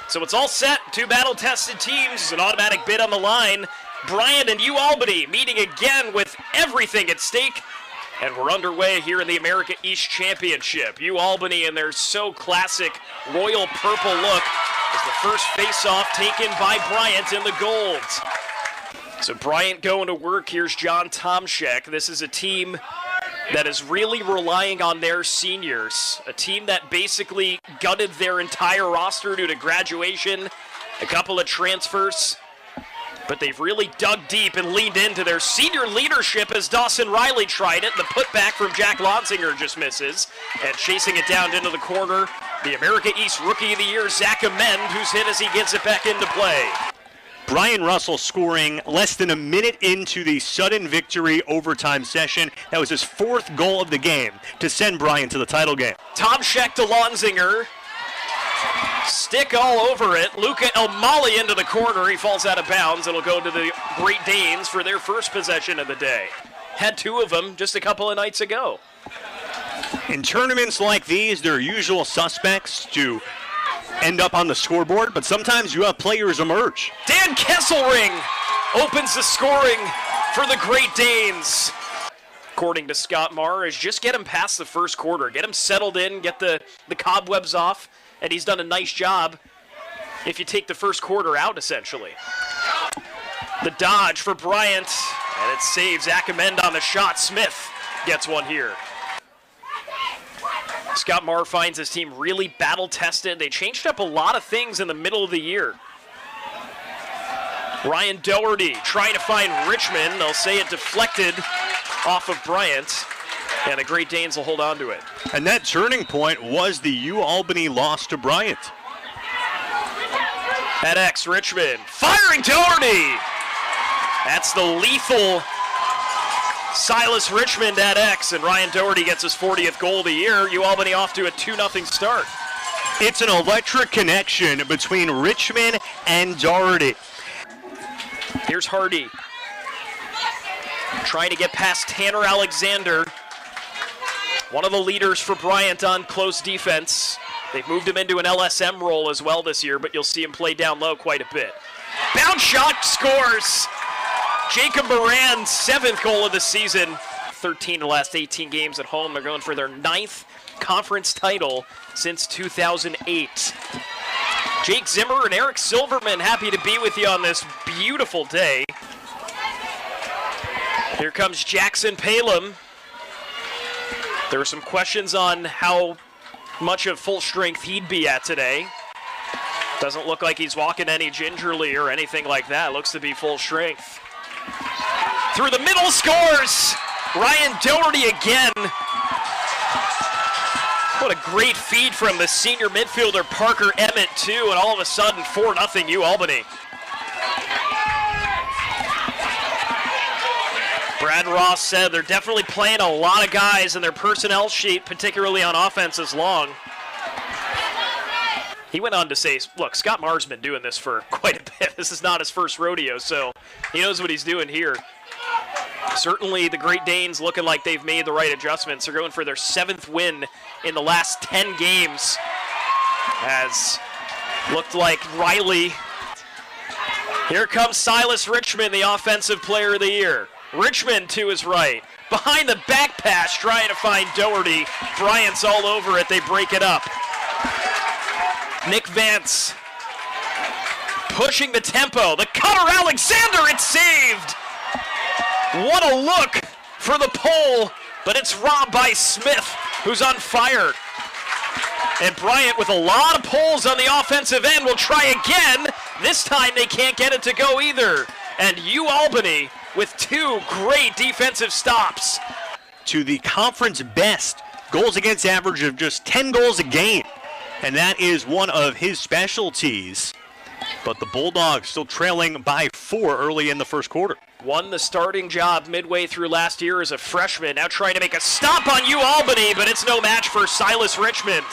So it's all set. Two battle-tested teams, an automatic bid on the line. Bryant and Albany meeting again with everything at stake. And we're underway here in the America East Championship. Albany in their so classic royal purple look is the first face-off taken by Bryant in the gold. So Bryant going to work. Here's John Tomczak. This is a team that is really relying on their seniors. A team that basically gutted their entire roster due to graduation, a couple of transfers. But they've really dug deep and leaned into their senior leadership as Dawson Riley tried it. The putback from Jack Lonsinger just misses. And chasing it down into the corner, the America East Rookie of the Year, Zach Amend, who's hit as he gets it back into play. Brian Russell scoring less than a minute into the sudden victory overtime session. That was his fourth goal of the game to send Bryant to the title game. Tomczak to Lonsinger. Stick all over it. Luca Elmali into the corner. He falls out of bounds. It'll go to the Great Danes for their first possession of the day. Had two of them just a couple of nights ago. In tournaments like these, there are usual suspects to end up on the scoreboard, but sometimes you have players emerge. Dan Kesselring opens the scoring for the Great Danes. According to Scott Marr, is just get him past the first quarter. Get him settled in, get the cobwebs off. And he's done a nice job if you take the first quarter out, essentially. The dodge for Bryant, and it saves Zach Amend on the shot. Smith gets one here. Scott Marr finds his team really battle-tested. They changed up a lot of things in the middle of the year. Ryan Doherty trying to find Richmond. They'll say it deflected off of Bryant. And the Great Danes will hold on to it. And that turning point was the Albany loss to Bryant. At X, Richmond firing Doherty. That's the lethal Silas Richmond at X, and Ryan Doherty gets his 40th goal of the year. Albany off to a 2-0 start. It's an electric connection between Richmond and Doherty. Here's Hardy trying to get past Tanner Alexander. One of the leaders for Bryant on close defense. They've moved him into an LSM role as well this year, but you'll see him play down low quite a bit. Bounce shot scores. Jacob Moran's 7th goal of the season. 13 of the last 18 games at home. They're going for their 9th conference title since 2008. Jake Zimmer and Eric Silverman happy to be with you on this beautiful day. Here comes Jackson Palem. There were some questions on how much of full strength he'd be at today. Doesn't look like he's walking any gingerly or anything like that. Looks to be full strength. Through the middle, scores! Ryan Doherty again. What a great feed from the senior midfielder Parker Emmett too, and all of a sudden 4-0 Albany. Brad Ross said they're definitely playing a lot of guys, and their personnel sheet, particularly on offense, is long. He went on to say, look, Scott Marr's been doing this for quite a bit. This is not his first rodeo, so he knows what he's doing here. Certainly the Great Danes looking like they've made the right adjustments. They're going for their 7th win in the last 10 games. As looked like Riley. Here comes Silas Richmond, the offensive player of the year. Richmond to his right. Behind the back pass, trying to find Doherty. Bryant's all over it. They break it up. Nick Vance pushing the tempo. The cutter, Alexander, it's saved. What a look for the pole, but it's robbed by Smith, who's on fire. And Bryant with a lot of poles on the offensive end will try again. This time they can't get it to go either. And Albany with 2 great defensive stops. To the conference best goals against average of just 10 goals a game. And that is one of his specialties. But the Bulldogs still trailing by 4 early in the first quarter. Won the starting job midway through last year as a freshman. Now trying to make a stop on Albany, but it's no match for Silas Richmond.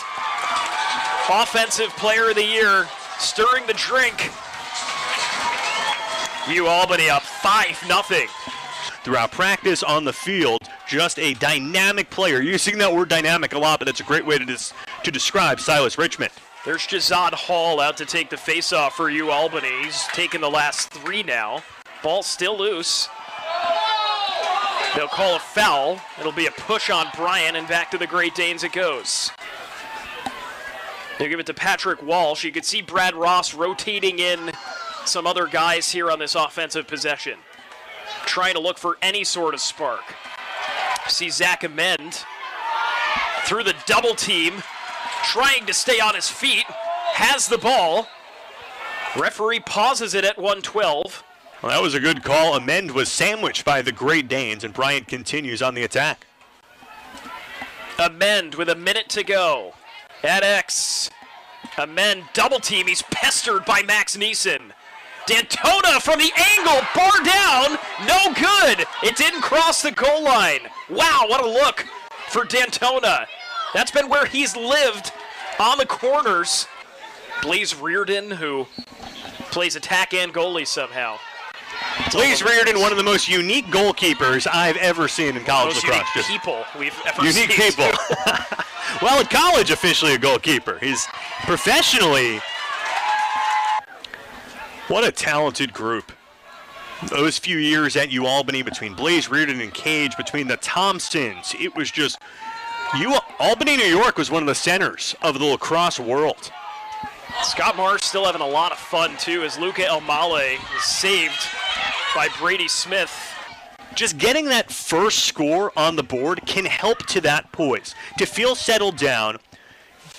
Offensive player of the year, stirring the drink. Albany up 5-0. Throughout practice on the field, just a dynamic player. Using that word dynamic a lot, but it's a great way to describe Silas Richmond. There's Jazad Hall out to take the faceoff for Albany. He's taken the last 3 now. Ball still loose. They'll call a foul. It'll be a push on Bryant, and back to the Great Danes it goes. They'll give it to Patrick Walsh. You can see Brad Ross rotating in some other guys here on this offensive possession, trying to look for any sort of spark. See Zach Amend through the double team, trying to stay on his feet, has the ball. Referee pauses it at 1:12. Well, that was a good call. Amend was sandwiched by the Great Danes, and Bryant continues on the attack. Amend with a minute to go. At X. Amend double team. He's pestered by Max Neeson. D'Antona from the angle. Bar down. No good. It didn't cross the goal line. Wow, what a look for D'Antona. That's been where he's lived, on the corners. Blaze Reardon, who plays attack and goalie somehow. Blaze Reardon, one of the most unique goalkeepers I've ever seen in college lacrosse. Unique people we've ever seen. Unique people. Well, at college, officially a goalkeeper. He's professionally. What a talented group. Those few years at Albany between Blaze Reardon and Cage, between the Thompsons, it was just. Albany, New York was one of the centers of the lacrosse world. Scott Marsh still having a lot of fun, too, as Luca Elmale is saved by Brady Smith. Just getting that first score on the board can help to that poise. To feel settled down,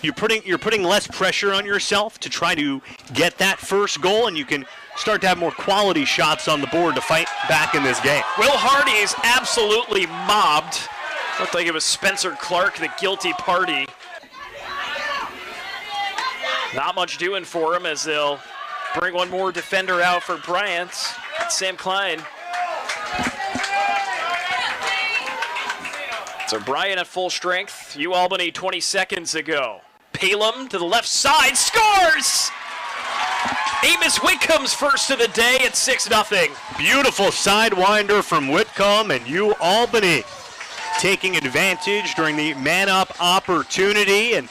you're putting less pressure on yourself to try to get that first goal, and you can start to have more quality shots on the board to fight back in this game. Will Hardy is absolutely mobbed. Looked like it was Spencer Clark, the guilty party. Not much doing for him as they'll bring one more defender out for Bryant. Sam Klein. So Bryant at full strength. Albany 20 seconds ago. Palem to the left side, scores! Amos Whitcomb's first of the day at 6-0. Beautiful sidewinder from Whitcomb, and Albany taking advantage during the man-up opportunity. And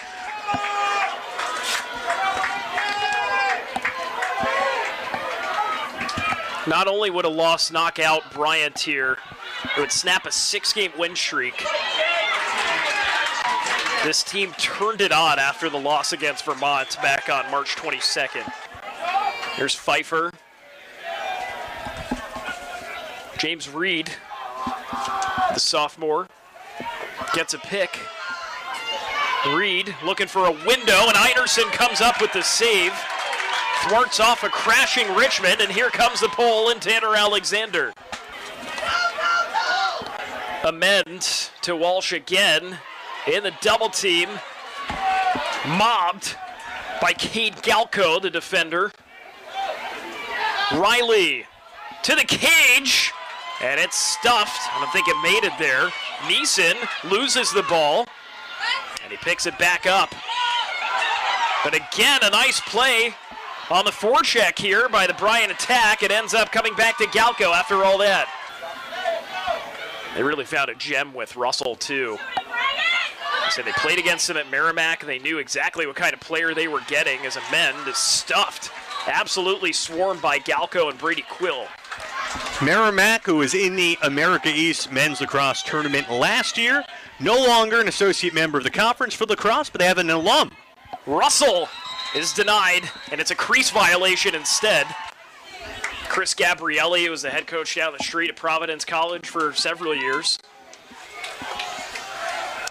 not only would a loss knock out Bryant here, it would snap a 6-game win streak. This team turned it on after the loss against Vermont back on March 22nd. Here's Pfeiffer. James Reed, the sophomore, gets a pick. Reed looking for a window, and Einerson comes up with the save. Thwarts off a crashing Richmond, and here comes the pole and Tanner Alexander. Amend to Walsh again in the double team. Mobbed by Cade Galco, the defender. Riley to the cage, and it's stuffed. I don't think it made it there. Neeson loses the ball, and he picks it back up. But again, a nice play on the forecheck here by the Bryant attack. It ends up coming back to Galco after all that. They really found a gem with Russell, too. So they played against him at Merrimack, and they knew exactly what kind of player they were getting, as Amend is stuffed, absolutely swarmed by Galco and Brady Quill. Merrimack, who was in the America East Men's Lacrosse Tournament last year, no longer an associate member of the conference for lacrosse, but they have an alum. Russell is denied, and it's a crease violation instead. Chris Gabrielli was the head coach down the street at Providence College for several years.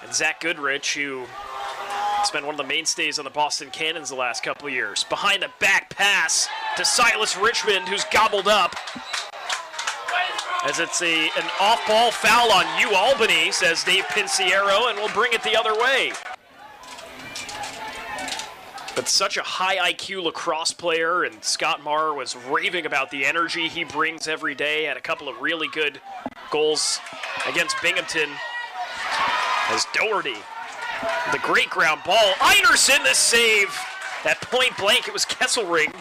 And Zach Goodrich, who has been one of the mainstays on the Boston Cannons the last couple of years. Behind the back pass to Silas Richmond, who's gobbled up. As it's an off-ball foul on Albany, says Dave Pinciero, and we'll bring it the other way. But such a high IQ lacrosse player, and Scott Marr was raving about the energy he brings every day. Had a couple of really good goals against Binghamton. As Doherty, the great ground ball. Einerson, the save. At point blank, it was Kesselring.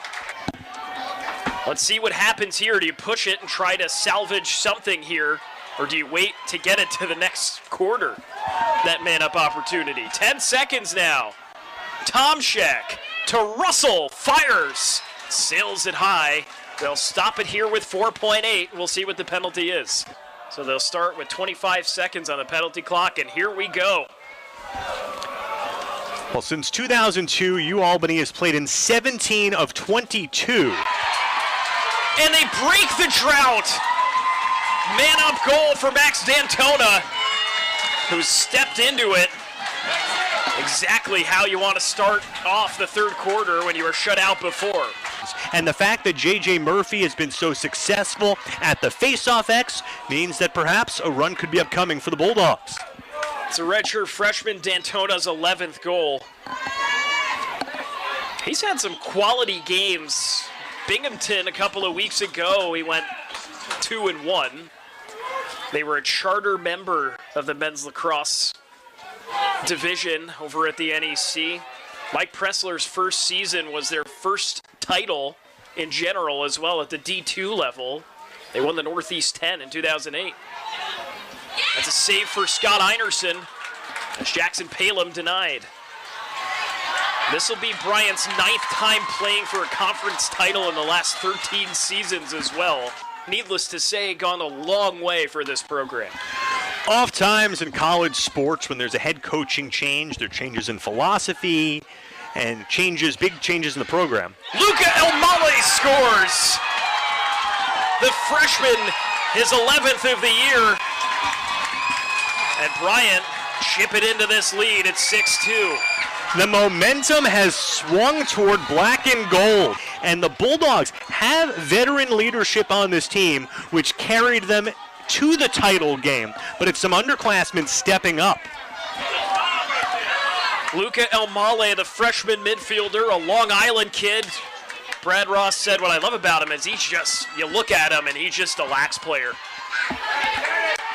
Let's see what happens here. Do you push it and try to salvage something here, or do you wait to get it to the next quarter? That man-up opportunity. 10 seconds now. Tomczak to Russell. Fires. Sails it high. They'll stop it here with 4.8. We'll see what the penalty is. So they'll start with 25 seconds on the penalty clock, and here we go. Well, since 2002, Albany has played in 17 of 22. And they break the drought. Man-up goal for Max D'Antona, who stepped into it. Exactly how you want to start off the third quarter when you were shut out before. And the fact that J.J. Murphy has been so successful at the face-off X means that perhaps a run could be upcoming for the Bulldogs. It's a redshirt freshman, D'Antona's 11th goal. He's had some quality games. Binghamton a couple of weeks ago, he went 2-1. They were a charter member of the men's lacrosse division over at the NEC. Mike Pressler's first season was their first title in general as well at the D2 level. They won the Northeast 10 in 2008. That's a save for Scott Einerson as Jackson Palem denied. This will be Bryant's 9th time playing for a conference title in the last 13 seasons as well. Needless to say, gone a long way for this program. Oft times in college sports, when there's a head coaching change, there are changes in philosophy and big changes in the program. Luca Elmale scores! The freshman, his 11th of the year. And Bryant chip it into this lead at 6-2. The momentum has swung toward black and gold, and the Bulldogs have veteran leadership on this team, which carried them to the title game, but it's some underclassmen stepping up. Luca Elmale, the freshman midfielder, a Long Island kid. Brad Ross said what I love about him is you look at him and he's just a lax player.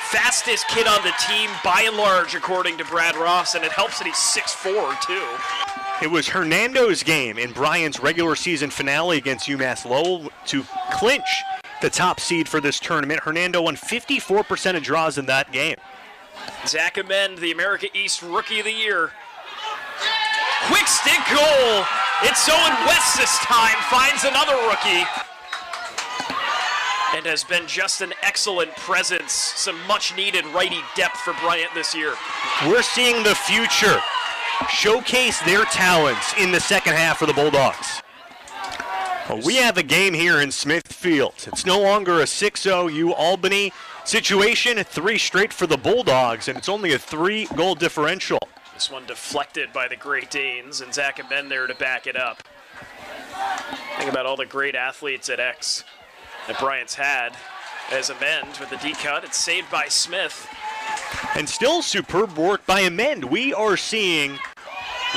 Fastest kid on the team by and large, according to Brad Ross, and it helps that he's 6'4", too. It was Hernando's game in Bryant's regular season finale against UMass Lowell to clinch the top seed for this tournament. Hernando won 54% of draws in that game. Zach Amend, the America East Rookie of the Year. Quick stick goal. It's Owen West this time, finds another rookie. And has been just an excellent presence. Some much-needed righty depth for Bryant this year. We're seeing the future showcase their talents in the second half for the Bulldogs. Well, we have a game here in Smithfield. It's no longer a 6-0 Albany situation, 3 straight for the Bulldogs, and it's only a 3-goal differential. This one deflected by the Great Danes, and Zach Amend there to back it up. Think about all the great athletes at X that Bryant's had. As Amend with the D-cut, it's saved by Smith. And still superb work by Amend. We are seeing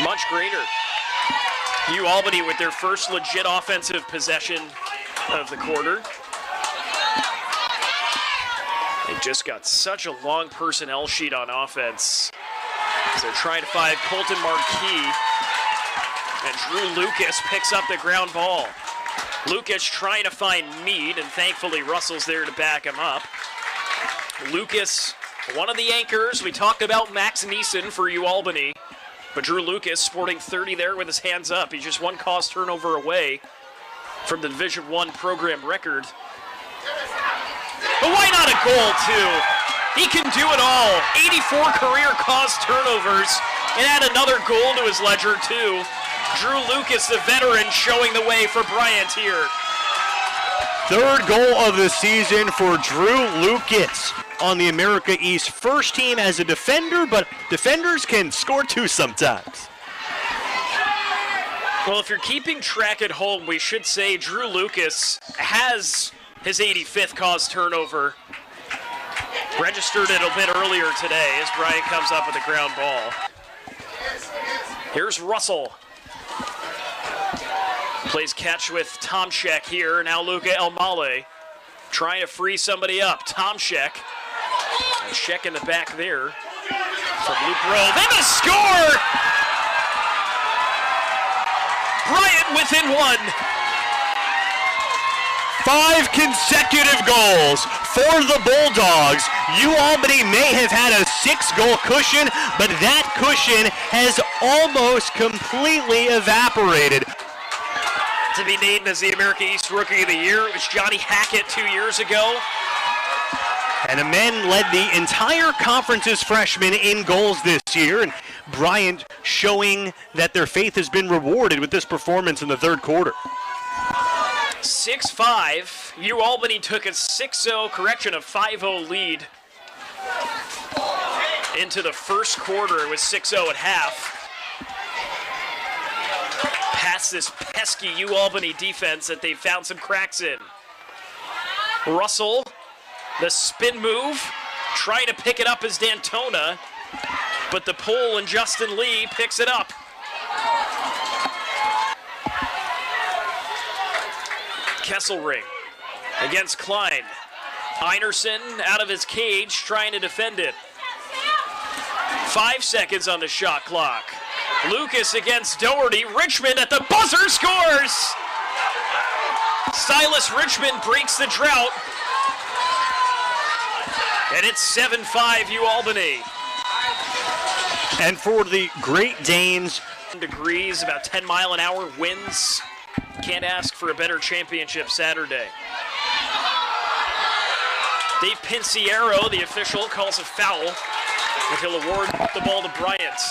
much greater. Albany with their first legit offensive possession of the quarter. They've just got such a long personnel sheet on offense. So they're trying to find Colton Marquis. And Drew Lucas picks up the ground ball. Lucas trying to find Meade, and thankfully Russell's there to back him up. Lucas, one of the anchors. We talked about Max Neeson for Albany, but Drew Lucas sporting 30 there with his hands up. He's just one caused turnover away from the Division I program record. But why not a goal, too? He can do it all. 84 career caused turnovers, and add another goal to his ledger, too. Drew Lucas, the veteran, showing the way for Bryant here. 3rd goal of the season for Drew Lucas on the America East first team as a defender, but defenders can score 2 sometimes. Well, if you're keeping track at home, we should say Drew Lucas has his 85th caused turnover. Registered it a bit earlier today as Bryant comes up with a ground ball. Here's Russell. Plays catch with Tomczak here. Now Luca Elmale trying to free somebody up. Tomczak. And check in the back there from Luke Rowe. Then a score! Bryant within 1. 5 consecutive goals for the Bulldogs. Albany may have had a 6-goal cushion, but that cushion has almost completely evaporated. To be named as the America East Rookie of the Year, it was Johnny Hackett 2 years ago. And the men led the entire conference's freshmen in goals this year, and Bryant showing that their faith has been rewarded with this performance in the third quarter. 6-5. Albany took a 5-0 lead into the first quarter. It was 6-0 at half. Past this pesky Albany defense that they found some cracks in. Russell, the spin move, trying to pick it up as D'Antona, but the pull and Justin Lee picks it up. Kesselring against Klein. Einerson out of his cage trying to defend it. 5 seconds on the shot clock. Lucas against Doherty. Richmond at the buzzer scores! Silas Richmond breaks the drought. And it's 7-5 Albany. And for the Great Danes, degrees, about 10-mile-an-hour winds. Can't ask for a better championship Saturday. Dave Pinciero, the official, calls a foul, and he'll award the ball to Bryant.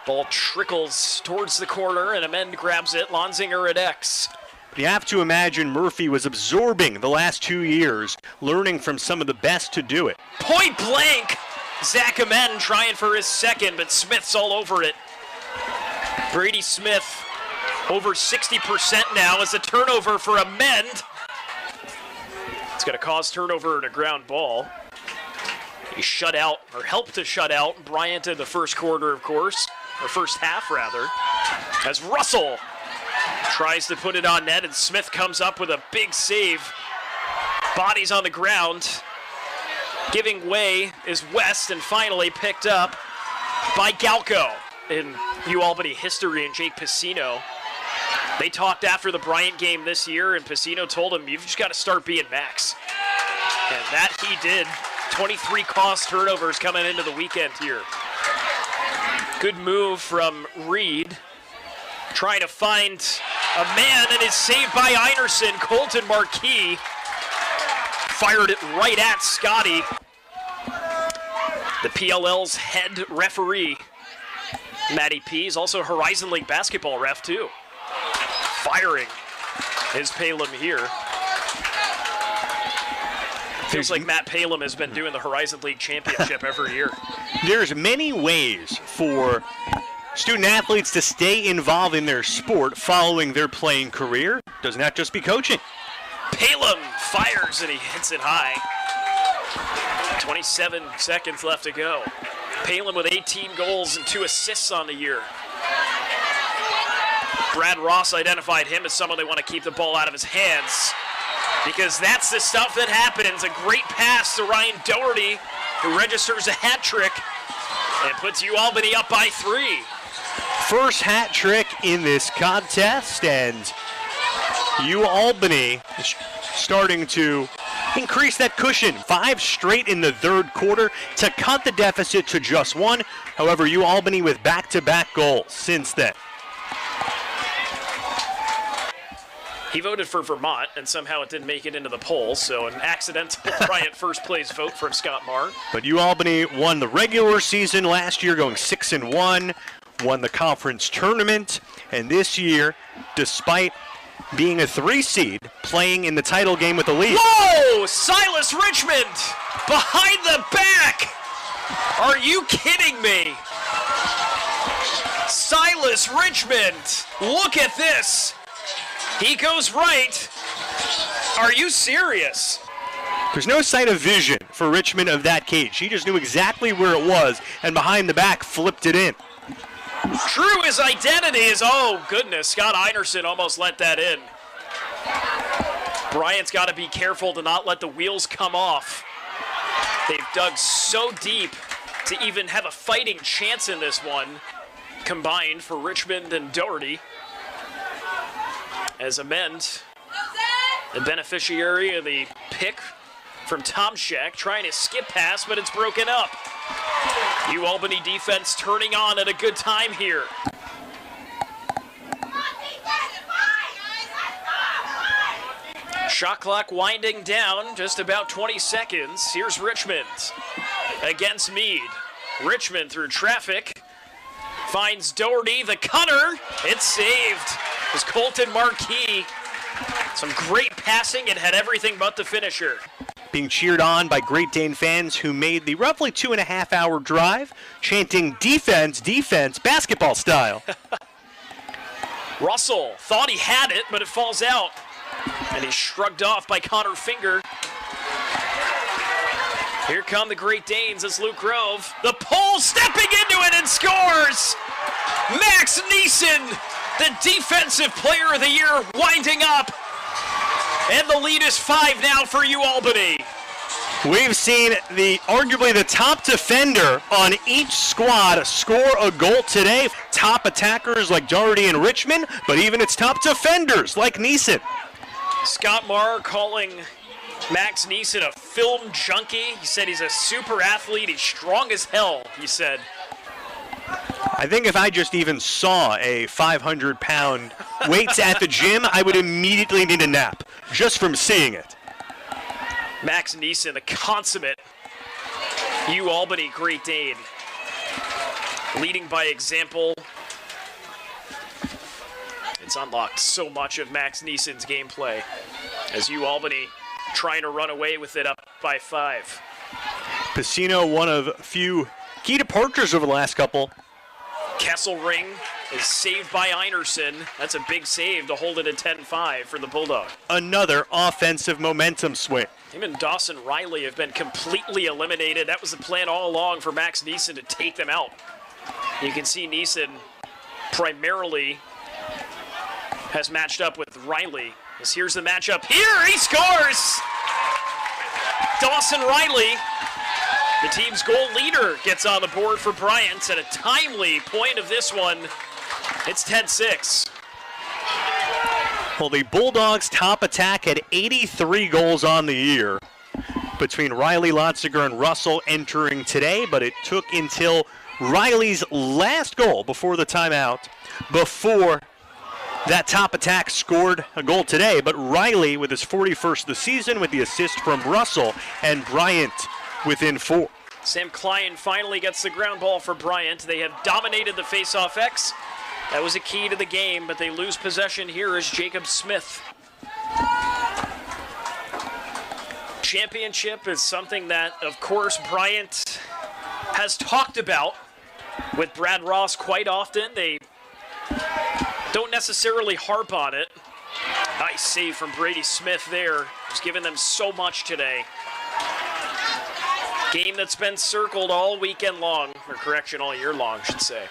Ball trickles towards the corner, and Amend grabs it. Lonzinger at X. You have to imagine Murphy was absorbing the last 2 years, learning from some of the best to do it. Point blank! Zach Amend trying for his second, but Smith's all over it. Brady Smith over 60% now as a turnover for Amend. It's going to cause turnover and a ground ball. He shut out, or helped to shut out, Bryant in the first quarter, of course, or first half, rather, as Russell tries to put it on net, and Smith comes up with a big save. Bodies on the ground. Giving way is West, and finally picked up by Galco in Albany history and Jake Piscino. They talked after the Bryant game this year, and Piscino told him, you've just got to start being Max. And that he did. 23 cost turnovers coming into the weekend here. Good move from Reed. Trying to find a man, and is saved by Einerson. Colton Marquis fired it right at Scotty. The PLL's head referee, Matty P, is also a Horizon League basketball ref, too. Firing is Palem here. Feels like Matt Palem has been doing the Horizon League Championship every year. There's many ways for student athletes to stay involved in their sport following their playing career. Doesn't have to just be coaching. Palem fires and he hits it high. 27 seconds left to go. Palem with 18 goals and 2 assists on the year. Brad Ross identified him as someone they want to keep the ball out of his hands, because that's the stuff that happens. A great pass to Ryan Doherty, who registers a hat trick and puts Albany up by 3. First hat trick in this contest, and Albany is starting to increase that cushion. 5 straight in the third quarter to cut the deficit to just 1. However, Albany with back-to-back goals since then. He voted for Vermont, and somehow it didn't make it into the polls, so an accidental Bryant first place vote from Scott Marr. But Albany won the regular season last year, going 6-1, won the conference tournament, and this year, despite being a 3 seed, playing in the title game with the lead. Whoa! Silas Richmond behind the back! Are you kidding me? Silas Richmond, look at this. He goes right. Are you serious? There's no sight of vision for Richmond of that cage. He just knew exactly where it was, and behind the back flipped it in. True, his identity is, oh goodness, Scott Einerson almost let that in. Bryant's got to be careful to not let the wheels come off. They've dug so deep to even have a fighting chance in this one, combined for Richmond and Doherty. As Amend the beneficiary of the pick from Tomczak, trying to skip pass, but it's broken up. Albany defense turning on at a good time here. Shot clock winding down, just about 20 seconds. Here's Richmond against Meade. Richmond through traffic, finds Doherty, the cutter. It's saved. It was Colton Marquis. Some great passing and had everything but the finisher. Being cheered on by Great Dane fans who made the roughly 2.5-hour drive, chanting defense, defense, basketball style. Russell thought he had it, but it falls out. And he's shrugged off by Connor Finger. Here come the Great Danes as Luke Grove. The pull, stepping into it and scores! Max Neeson, the Defensive Player of the Year, winding up. And the lead is 5 now for Albany. We've seen arguably the top defender on each squad score a goal today. Top attackers like Doherty and Richmond, but even its top defenders like Neeson. Scott Marr calling Max Neeson a film junkie. He said he's a super athlete. He's strong as hell, he said. I think if I just even saw a 500-pound weights at the gym, I would immediately need a nap just from seeing it. Max Neeson, the consummate Albany Great Dane, leading by example. It's unlocked so much of Max Neeson's gameplay as Albany trying to run away with it up by 5. Pacino, one of a few key departures over the last couple. Kesselring is saved by Einerson. That's a big save to hold it at 10-5 for the Bulldog. Another offensive momentum swing. Him and Dawson Riley have been completely eliminated. That was the plan all along for Max Neeson to take them out. You can see Neeson primarily has matched up with Riley. As here's the matchup. Here, he scores! Dawson Riley, the team's goal leader, gets on the board for Bryant at a timely point of this one. It's 10-6. Well, the Bulldogs' top attack had 83 goals on the year between Riley, Lotziger, and Russell entering today, but it took until Riley's last goal before the timeout before that top attack scored a goal today. But Riley with his 41st of the season with the assist from Russell, and Bryant within 4. Sam Klein finally gets the ground ball for Bryant. They have dominated the face-off X. That was a key to the game, but they lose possession here as Jacob Smith. Championship is something that, of course, Bryant has talked about with Brad Ross quite often. They don't necessarily harp on it. Nice save from Brady Smith there. He's given them so much today. Game that's been circled all weekend long, or correction, all year long, I should say.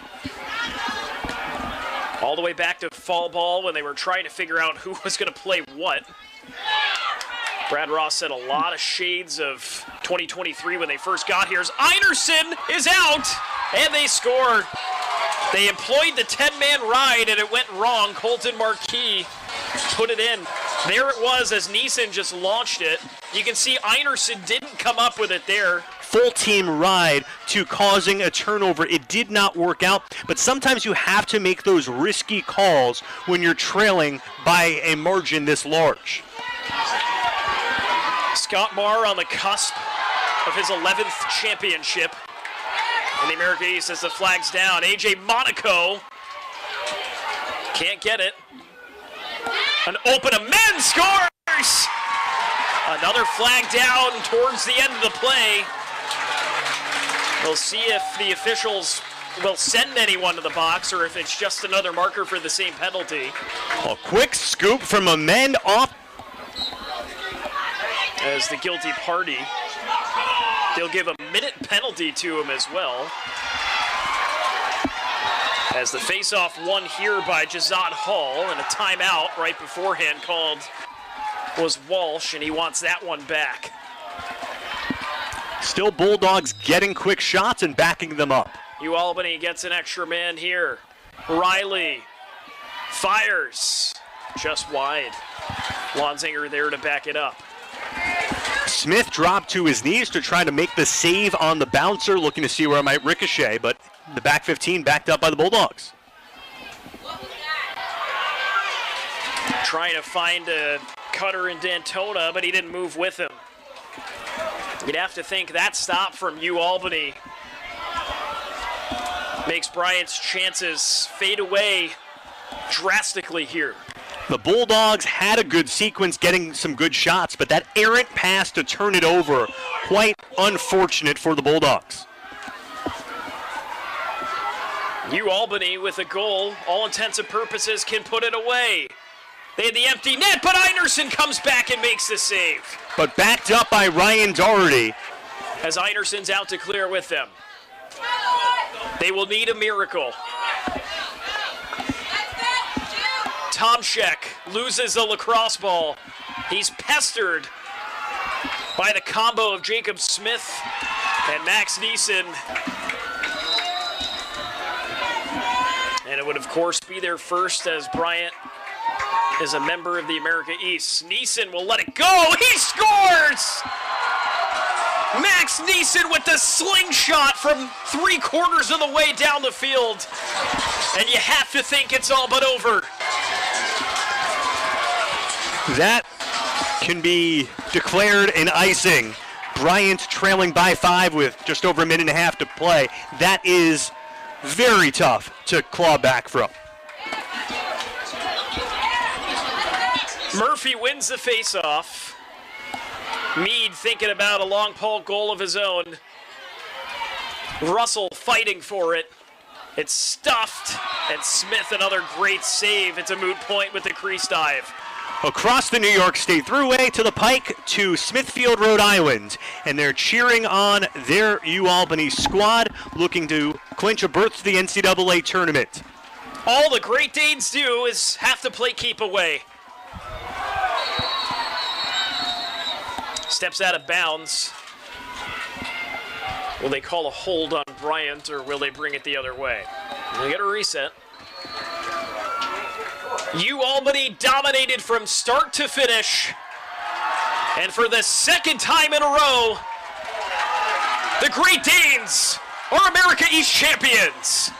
All the way back to fall ball when they were trying to figure out who was going to play what. Brad Ross said a lot of shades of 2023 when they first got here. Einerson is out, and they score. They employed the 10-man ride, and it went wrong. Colton Marquis put it in. There it was as Neeson just launched it. You can see Einerson didn't come up with it there. Full team ride to causing a turnover. It did not work out, but sometimes you have to make those risky calls when you're trailing by a margin this large. Scott Marr on the cusp of his 11th championship in the American East as the flag's down. AJ Monaco can't get it. An open amend scores! Another flag down towards the end of the play. We'll see if the officials will send anyone to the box or if it's just another marker for the same penalty. A quick scoop from Amend off. As the guilty party, they'll give a minute penalty to him as well. As the face-off won here by Jazad Hall, and a timeout right beforehand called was Walsh, and he wants that one back. Still Bulldogs getting quick shots and backing them up. Albany gets an extra man here. Riley fires. just wide. Lonzinger there to back it up. Smith dropped to his knees to try to make the save on the bouncer, looking to see where it might ricochet, but the back 15 backed up by the Bulldogs. Trying to find a cutter in D'Antona, but he didn't move with him. You'd have to think that stop from Albany makes Bryant's chances fade away drastically here. The Bulldogs had a good sequence, getting some good shots, but that errant pass to turn it over, quite unfortunate for the Bulldogs. Albany with a goal, all intents and purposes, can put it away. They had the empty net, but Einerson comes back and makes the save. But backed up by Ryan Doherty. As Einerson's out to clear with them. They will need a miracle. Tomczyk loses the lacrosse ball. He's pestered by the combo of Jacob Smith and Max Neeson. And it would, of course, be their first as Bryant is a member of the America East. Neeson will let it go. He scores! Max Neeson with the slingshot from 3/4 of the way down the field. And you have to think it's all but over. That can be declared an icing. Bryant trailing by 5 with just over a minute and a half to play. That is very tough to claw back from. Murphy wins the faceoff. Meade thinking about a long pole goal of his own. Russell fighting for it. It's stuffed, and Smith another great save. It's a moot point with the crease dive. Across the New York State Thruway to the Pike to Smithfield, Rhode Island, and they're cheering on their Albany squad, looking to clinch a berth to the NCAA tournament. All the Great Danes do is have to play keep away. Steps out of bounds. Will they call a hold on Bryant, or will they bring it the other way? They get a reset. Albany dominated from start to finish. And for the second time in a row, the Great Danes are America East champions.